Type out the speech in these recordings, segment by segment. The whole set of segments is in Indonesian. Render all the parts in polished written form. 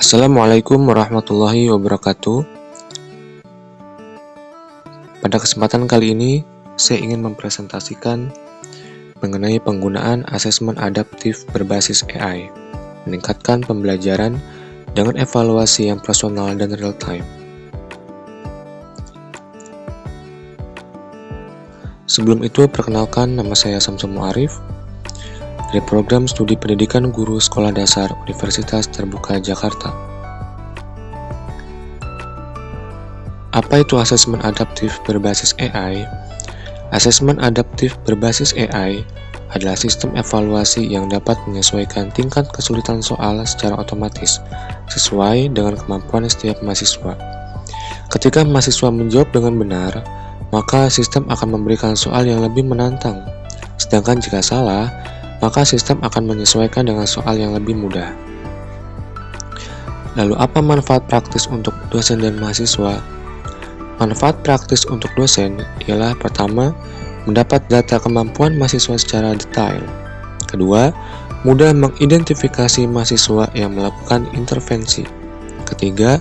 Assalamualaikum warahmatullahi wabarakatuh. Pada kesempatan kali ini, saya ingin mempresentasikan mengenai penggunaan asesmen adaptif berbasis AI, meningkatkan pembelajaran dengan evaluasi yang personal dan real-time. Sebelum itu, perkenalkan, nama saya Samsul Muarif dari Program Studi Pendidikan Guru Sekolah Dasar Universitas Terbuka Jakarta. Apa itu asesmen adaptif berbasis AI? Asesmen adaptif berbasis AI adalah sistem evaluasi yang dapat menyesuaikan tingkat kesulitan soal secara otomatis sesuai dengan kemampuan setiap mahasiswa. Ketika mahasiswa menjawab dengan benar, maka sistem akan memberikan soal yang lebih menantang. Sedangkan jika salah, maka sistem akan menyesuaikan dengan soal yang lebih mudah. Lalu apa manfaat praktis untuk dosen dan mahasiswa? Manfaat praktis untuk dosen ialah pertama, mendapat data kemampuan mahasiswa secara detail. Kedua, mudah mengidentifikasi mahasiswa yang melakukan intervensi. Ketiga,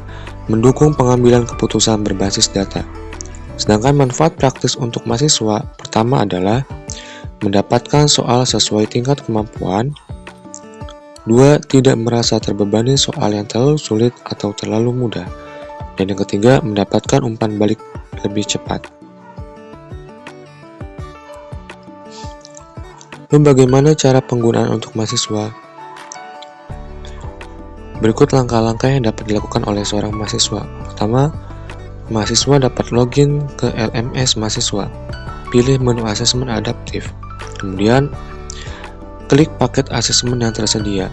mendukung pengambilan keputusan berbasis data. Sedangkan manfaat praktis untuk mahasiswa pertama adalah mendapatkan soal sesuai tingkat kemampuan. 2. Tidak merasa terbebani soal yang terlalu sulit atau terlalu mudah. Dan yang ketiga, mendapatkan umpan balik lebih cepat. Lalu bagaimana cara penggunaan untuk mahasiswa? Berikut langkah-langkah yang dapat dilakukan oleh seorang mahasiswa. Pertama, mahasiswa dapat login ke LMS mahasiswa. Pilih menu asesmen adaptif. Kemudian, klik paket asesmen yang tersedia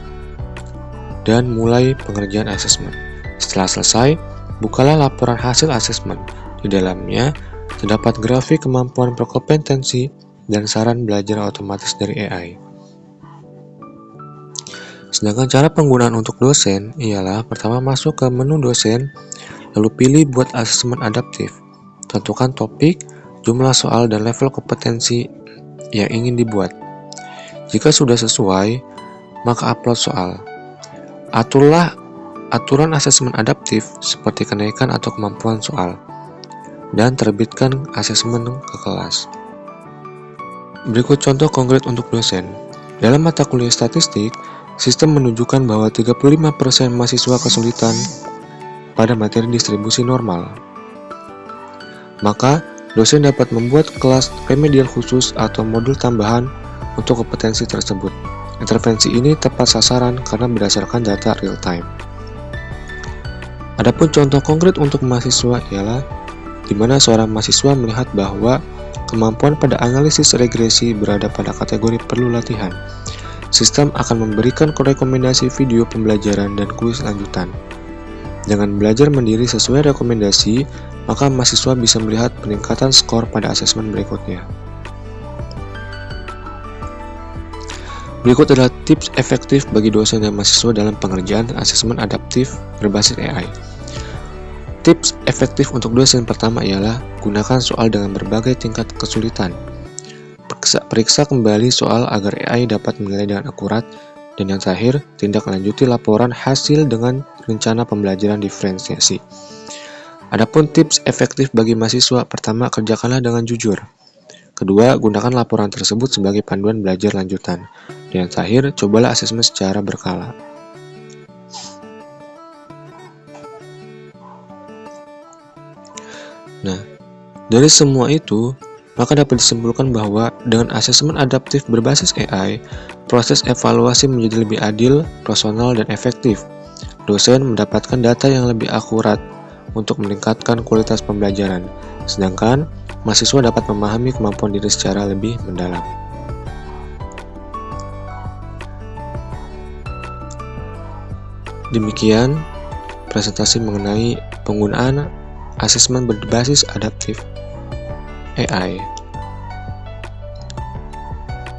dan mulai pengerjaan asesmen. Setelah selesai, bukalah laporan hasil asesmen. Di dalamnya terdapat grafik kemampuan berkompetensi dan saran belajar otomatis dari AI. Sedangkan cara penggunaan untuk dosen ialah pertama masuk ke menu dosen, lalu pilih buat asesmen adaptif. Tentukan topik, jumlah soal, dan level kompetensi yang ingin dibuat. Jika sudah sesuai, maka upload soal. Aturlah aturan asesmen adaptif seperti kenaikan atau kemampuan soal, dan terbitkan asesmen ke kelas. Berikut contoh konkret untuk dosen. Dalam mata kuliah statistik, sistem menunjukkan bahwa 35% mahasiswa kesulitan pada materi distribusi normal. Maka, dosen dapat membuat kelas remedial khusus atau modul tambahan untuk kompetensi tersebut. Intervensi ini tepat sasaran karena berdasarkan data real time. Adapun contoh konkret untuk mahasiswa ialah di mana seorang mahasiswa melihat bahwa kemampuan pada analisis regresi berada pada kategori perlu latihan. Sistem akan memberikan rekomendasi video pembelajaran dan kuis lanjutan. Dengan belajar mandiri sesuai rekomendasi, maka mahasiswa bisa melihat peningkatan skor pada asesmen berikutnya. Berikut adalah tips efektif bagi dosen dan mahasiswa dalam pengerjaan asesmen adaptif berbasis AI. Tips efektif untuk dosen pertama ialah gunakan soal dengan berbagai tingkat kesulitan. Periksa kembali soal agar AI dapat menilai dengan akurat. Dan yang terakhir, tindak lanjuti laporan hasil dengan rencana pembelajaran diferensiasi. Adapun tips efektif bagi mahasiswa, pertama, kerjakanlah dengan jujur. Kedua, gunakan laporan tersebut sebagai panduan belajar lanjutan. Dan yang terakhir, cobalah asesmen secara berkala. Nah, dari semua itu, maka dapat disimpulkan bahwa dengan asesmen adaptif berbasis AI, proses evaluasi menjadi lebih adil, personal, dan efektif. Dosen mendapatkan data yang lebih akurat untuk meningkatkan kualitas pembelajaran, sedangkan mahasiswa dapat memahami kemampuan diri secara lebih mendalam. Demikian presentasi mengenai penggunaan asesmen berbasis adaptif AI.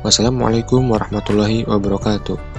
Wassalamualaikum warahmatullahi wabarakatuh.